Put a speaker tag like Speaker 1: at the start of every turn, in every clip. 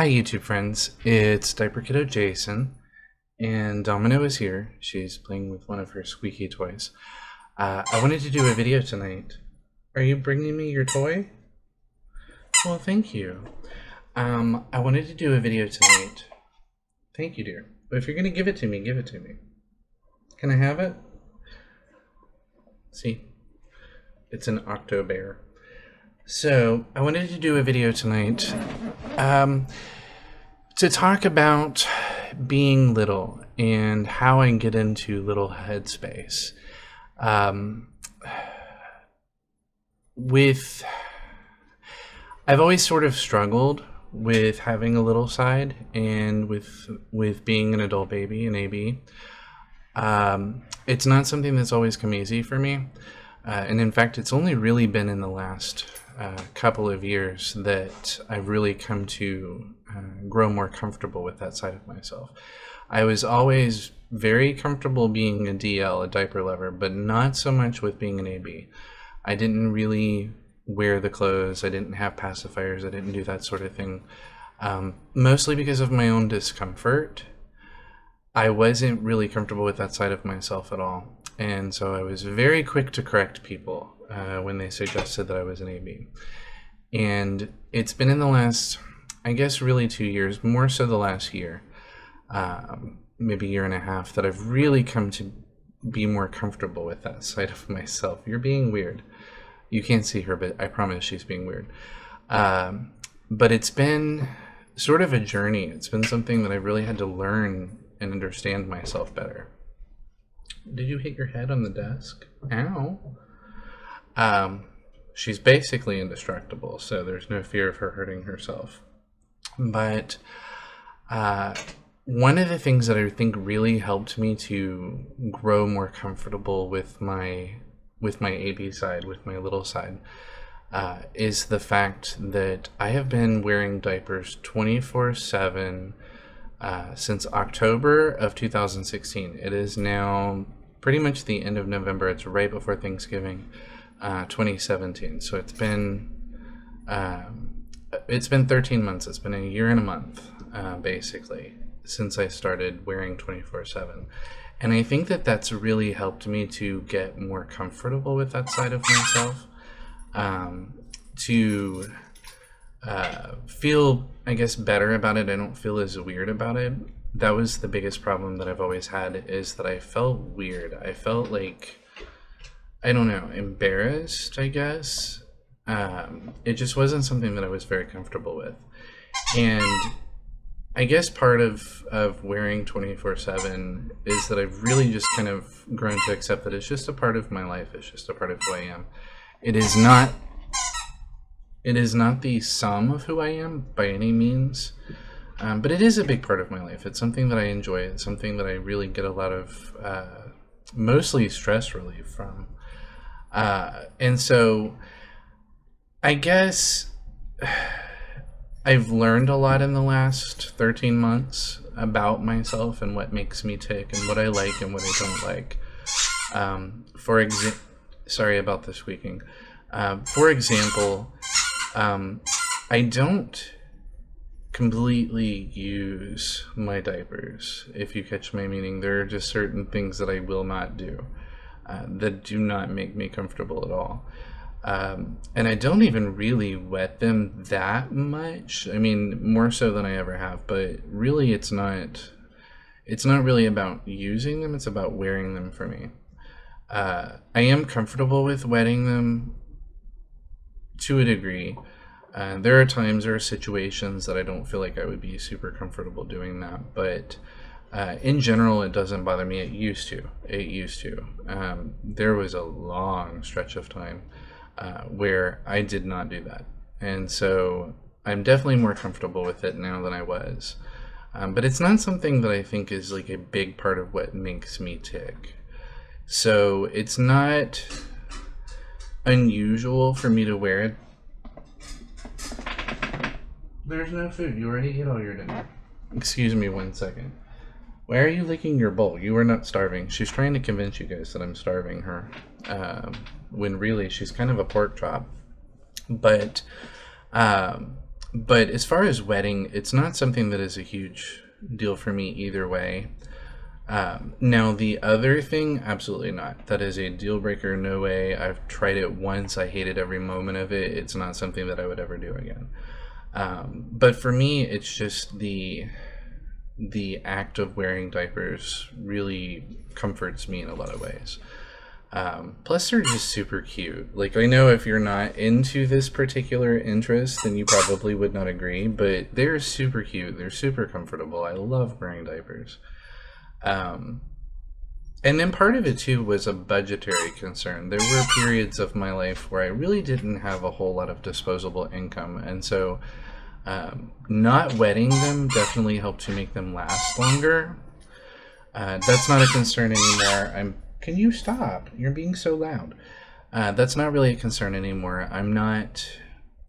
Speaker 1: Hi YouTube friends, it's Diaper Kiddo Jason, and Domino is here. She's playing with one of her squeaky toys. I wanted to do a video tonight. Are you bringing me your toy? Well, thank you. I wanted to do a video tonight. Thank you, dear. But if you're going to give it to me, give it to me. Can I have it? See? It's an octo bear. So, I wanted to do a video tonight to talk about being little and how I get into little headspace. I've always sort of struggled with having a little side and with being an adult baby, an AB. It's not something that's always come easy for me. And in fact, it's only really been in the last couple of years that I've really come to grow more comfortable with that side of myself. I was always very comfortable being a DL, a diaper lover, but not so much with being an AB. I didn't really wear the clothes, I didn't have pacifiers, I didn't do that sort of thing. Mostly because of my own discomfort. I wasn't really comfortable with that side of myself at all. And so I was very quick to correct people when they suggested that I was an AB. And it's been in the last, I guess really 2 years, more so the last year, maybe year and a half, that I've really come to be more comfortable with that side of myself. You're being weird. You can't see her, but I promise she's being weird. But it's been sort of a journey. It's been something that I really had to learn and understand myself better. Did you hit your head on the desk? Ow. She's basically indestructible, so there's no fear of her hurting herself. But one of the things that I think really helped me to grow more comfortable with my AB side, with my little side, is the fact that I have been wearing diapers 24/7 since October of 2016. It is now pretty much the end of November. It's right before Thanksgiving, 2017. So it's been 13 months. It's been a year and a month, basically, since I started wearing 24/7. And I think that that's really helped me to get more comfortable with that side of myself, to feel, I guess, better about it. I don't feel as weird about it. That was the biggest problem that I've always had, is that I felt weird. I felt like, I don't know, embarrassed, I guess. It just wasn't something that I was very comfortable with. And I guess part of wearing 24/7 is that I've really just kind of grown to accept that it's just a part of my life. It's just a part of who I am. It is not the sum of who I am by any means, but it is a big part of my life. It's something that I enjoy. It's something that I really get a lot of mostly stress relief from. And so I guess I've learned a lot in the last 13 months about myself and what makes me tick and what I like and what I don't like. Sorry about the squeaking. For example, I don't completely use my diapers, if you catch my meaning. There are just certain things that I will not do that do not make me comfortable at all. And I don't even really wet them that much. I mean, more so than I ever have, but really it's not really about using them, it's about wearing them for me. I am comfortable with wetting them to a degree. There are times, there are situations that I don't feel like I would be super comfortable doing that, but in general, it doesn't bother me. It used to. There was a long stretch of time where I did not do that, and so I'm definitely more comfortable with it now than I was. But it's not something that I think is like a big part of what makes me tick. So it's not unusual for me to wear it. There's no food. You already ate all your dinner. Excuse me 1 second. Why are you licking your bowl? You are not starving. She's trying to convince you guys that I'm starving her, when really she's kind of a pork chop. But But as far as wetting, it's not something that is a huge deal for me either way. Now, the other thing, absolutely not. That is a deal breaker, no way. I've tried it once. I hated every moment of it. It's not something that I would ever do again. But for me, it's just the act of wearing diapers really comforts me in a lot of ways. Plus, they're just super cute. Like, I know if you're not into this particular interest, then you probably would not agree, but they're super cute. They're super comfortable. I love wearing diapers. And then part of it too was a budgetary concern. There were periods of my life where I really didn't have a whole lot of disposable income, and so not wetting them definitely helped to make them last longer. That's not a concern anymore. Can you stop? You're being so loud. That's not really a concern anymore. I'm not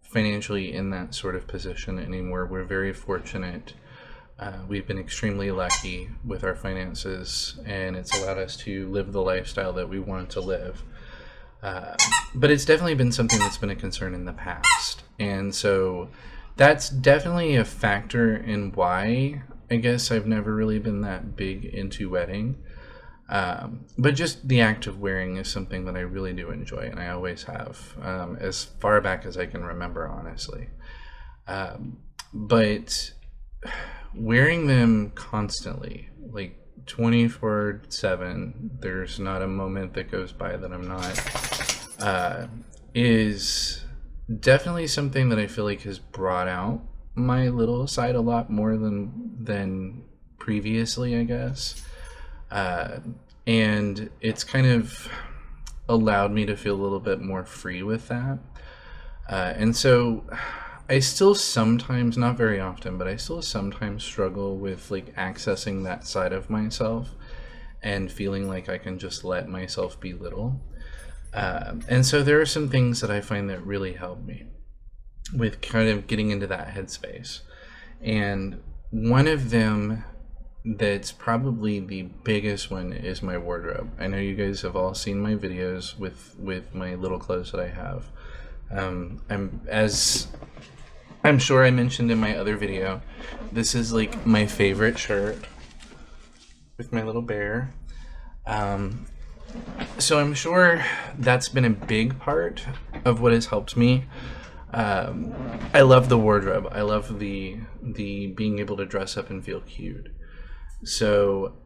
Speaker 1: financially in that sort of position anymore. We're very fortunate. We've been extremely lucky with our finances, and it's allowed us to live the lifestyle that we want to live. But it's definitely been something that's been a concern in the past. And so that's definitely a factor in why I guess I've never really been that big into wetting. But just the act of wearing is something that I really do enjoy, and I always have, as far back as I can remember, honestly. But wearing them constantly, like 24/7, there's not a moment that goes by that I'm not, is definitely something that I feel like has brought out my little side a lot more than previously, I guess. And it's kind of allowed me to feel a little bit more free with that. And so I still sometimes, not very often, but I still sometimes struggle with like accessing that side of myself and feeling like I can just let myself be little. And so there are some things that I find that really help me with kind of getting into that headspace. And one of them that's probably the biggest one is my wardrobe. I know you guys have all seen my videos with my little clothes that I have. I'm sure I mentioned in my other video, this is like my favorite shirt with my little bear. So I'm sure that's been a big part of what has helped me. I love the wardrobe. I love the being able to dress up and feel cute. So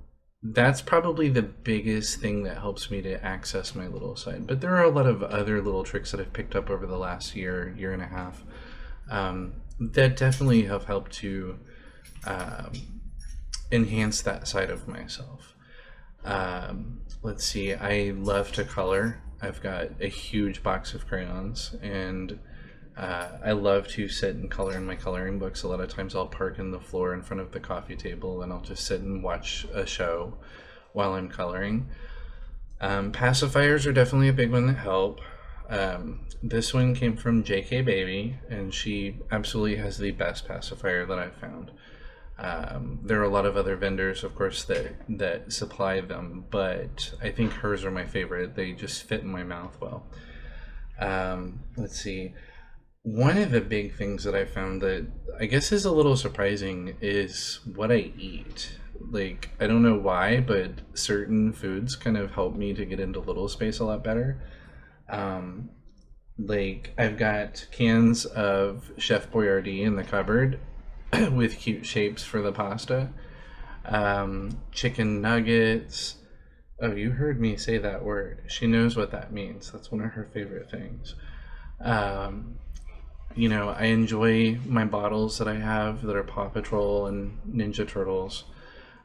Speaker 1: that's probably the biggest thing that helps me to access my little side. But there are a lot of other little tricks that I've picked up over the last year and a half, that definitely have helped to enhance that side of myself. Let's see, I love to color. I've got a huge box of crayons, and I love to sit and color in my coloring books. A lot of times I'll park in the floor in front of the coffee table and I'll just sit and watch a show while I'm coloring. Pacifiers are definitely a big one that help. This one came from JK Baby, and she absolutely has the best pacifier that I've found. There are a lot of other vendors, of course, that supply them, but I think hers are my favorite. They just fit in my mouth well. Let's see. One of the big things that I found that I guess is a little surprising is what I eat. Like, I don't know why, but certain foods kind of help me to get into little space a lot better. Like, I've got cans of Chef Boyardee in the cupboard with cute shapes for the pasta. Chicken nuggets. Oh, you heard me say that word. She knows what that means. That's one of her favorite things. You know, I enjoy my bottles that I have that are Paw Patrol and Ninja Turtles.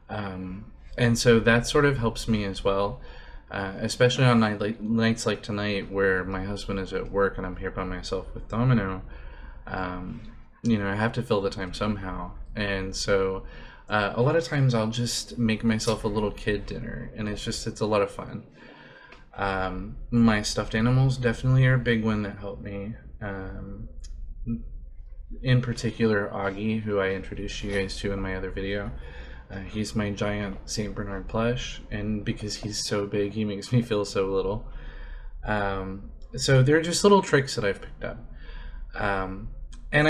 Speaker 1: And so that sort of helps me as well, especially on nights like tonight where my husband is at work and I'm here by myself with Domino. You know, I have to fill the time somehow. And so a lot of times I'll just make myself a little kid dinner, and it's a lot of fun. My stuffed animals definitely are a big one that help me. In particular, Augie, who I introduced you guys to in my other video. He's my giant St. Bernard plush, and because he's so big, he makes me feel so little. So they're just little tricks that I've picked up. And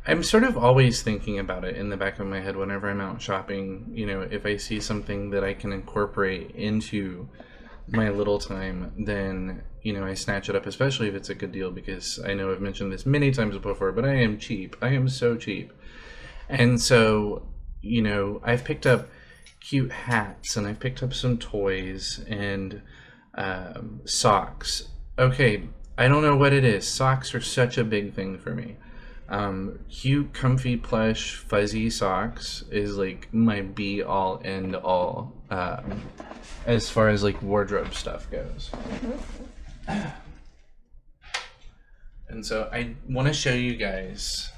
Speaker 1: I'm sort of always thinking about it in the back of my head whenever I'm out shopping. You know, if I see something that I can incorporate into my little time, then, you know, I snatch it up, especially if it's a good deal, because I know I've mentioned this many times before, but I am cheap. I am so cheap. And so, you know, I've picked up cute hats, and I've picked up some toys and socks. Okay, I don't know what it is. Socks are such a big thing for me. Cute, comfy, plush, fuzzy socks is like my be all end all as far as like wardrobe stuff goes. And so I want to show you guys.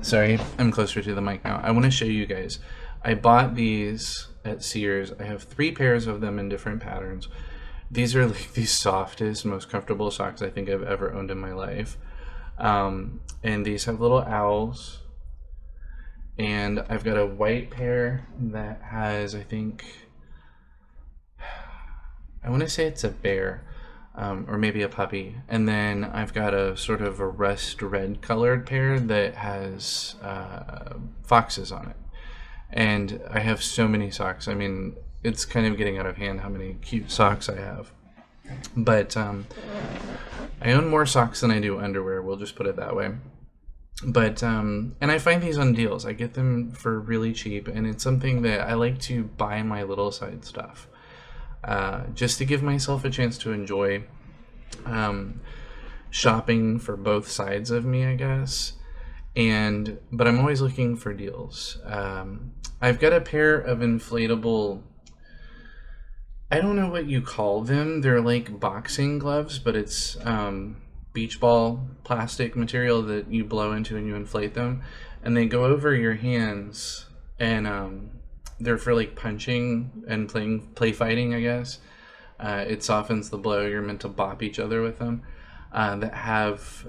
Speaker 1: Sorry, I'm closer to the mic now. I want to show you guys. I bought these at Sears. I have 3 pairs of them in different patterns. These are like the softest, most comfortable socks I think I've ever owned in my life. And these have little owls. And I've got a white pair that has, I think, I want to say it's a bear, or maybe a puppy. And then I've got a sort of a rust red colored pair that has foxes on it. And I have so many socks. I mean, it's kind of getting out of hand how many cute socks I have. But I own more socks than I do underwear, we'll just put it that way. But and I find these on deals. I get them for really cheap, and it's something that I like to buy my little side stuff, just to give myself a chance to enjoy shopping for both sides of me, I guess. But I'm always looking for deals. I've got a pair of inflatable, I don't know what you call them. They're like boxing gloves, but it's beach ball plastic material that you blow into and you inflate them, and they go over your hands, and they're for like punching and play fighting, I guess. It softens the blow. You're meant to bop each other with them. That have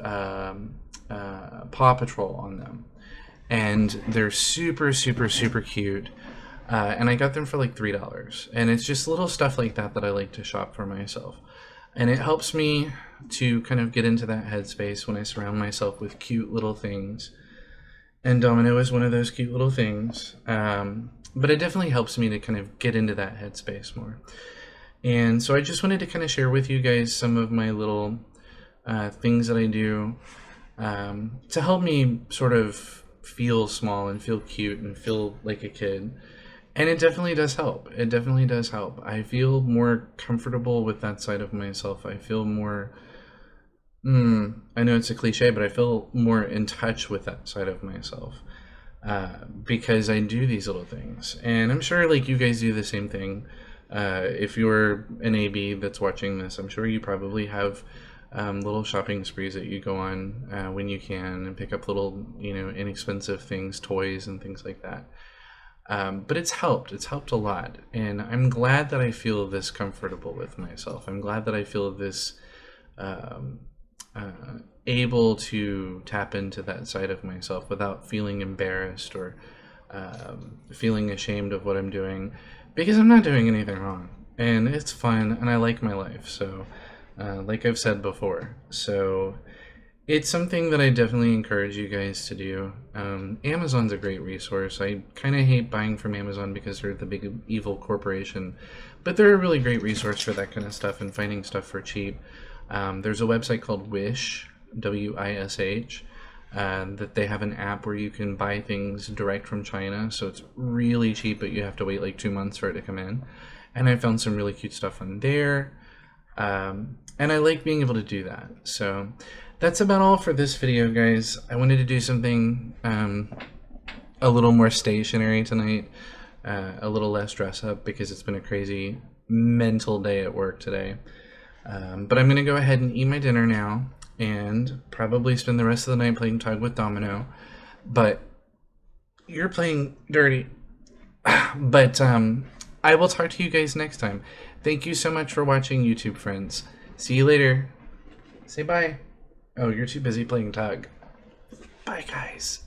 Speaker 1: Paw Patrol on them, and they're super, super, super cute. And I got them for like $3, and it's just little stuff like that that I like to shop for myself, and it helps me to kind of get into that headspace when I surround myself with cute little things. And Domino is one of those cute little things, but it definitely helps me to kind of get into that headspace more. And so I just wanted to kind of share with you guys some of my little things that I do to help me sort of feel small and feel cute and feel like a kid. And it definitely does help. It definitely does help. I feel more comfortable with that side of myself. I feel more, I know it's a cliche, but I feel more in touch with that side of myself because I do these little things. And I'm sure like you guys do the same thing. If you're an AB that's watching this, I'm sure you probably have little shopping sprees that you go on when you can and pick up little, you know, inexpensive things, toys and things like that. But it's helped a lot, and I'm glad that I feel this comfortable with myself. I'm glad that I feel this able to tap into that side of myself without feeling embarrassed or feeling ashamed of what I'm doing, because I'm not doing anything wrong, and it's fun, and I like my life. So like I've said before, so it's something that I definitely encourage you guys to do. Amazon's a great resource. I kind of hate buying from Amazon because they're the big evil corporation, but they're a really great resource for that kind of stuff and finding stuff for cheap. There's a website called Wish, W-I-S-H, that they have an app where you can buy things direct from China, so it's really cheap, but you have to wait like 2 months for it to come in. And I found some really cute stuff on there, and I like being able to do that. So that's about all for this video, guys. I wanted to do something a little more stationary tonight, a little less dress up, because it's been a crazy mental day at work today. But I'm gonna go ahead and eat my dinner now and probably spend the rest of the night playing tug with Domino. But you're playing dirty. But I will talk to you guys next time. Thank you so much for watching, YouTube friends. See you later. Say bye. Oh, you're too busy playing tug. Bye, guys.